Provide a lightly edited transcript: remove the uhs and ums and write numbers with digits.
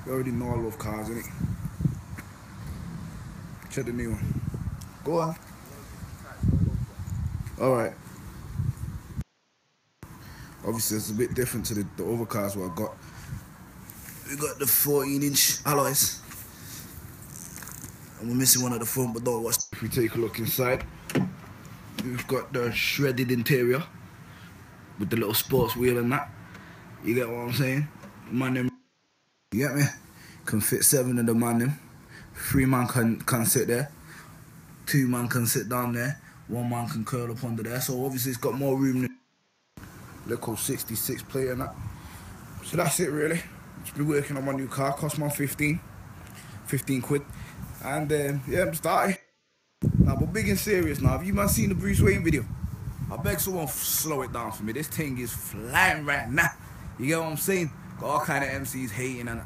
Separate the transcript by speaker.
Speaker 1: You already know I love cars, innit? Check the new one. Go on. Alright. Obviously it's a bit different to the other cars what I got. We got the 14-inch alloys. And we're missing one at the front, but don't watch. If we take a look inside, we've got the shredded interior with the little sports wheel and that. You get what I'm saying? Man, them, you get me? Can fit 7 of the man them. 3 man can sit there. 2 man can sit down there. 1 man can curl up under there. So obviously it's got more room than little 66 plate and that. So that's it really. Just been working on my new car. Cost me 15 quid. And yeah, I'm starting. Now, but big and serious now. Have you man seen the Bruce Wayne video? I beg someone slow it down for me. This thing is flying right now. You get what I'm saying? Got all kind of MCs hating and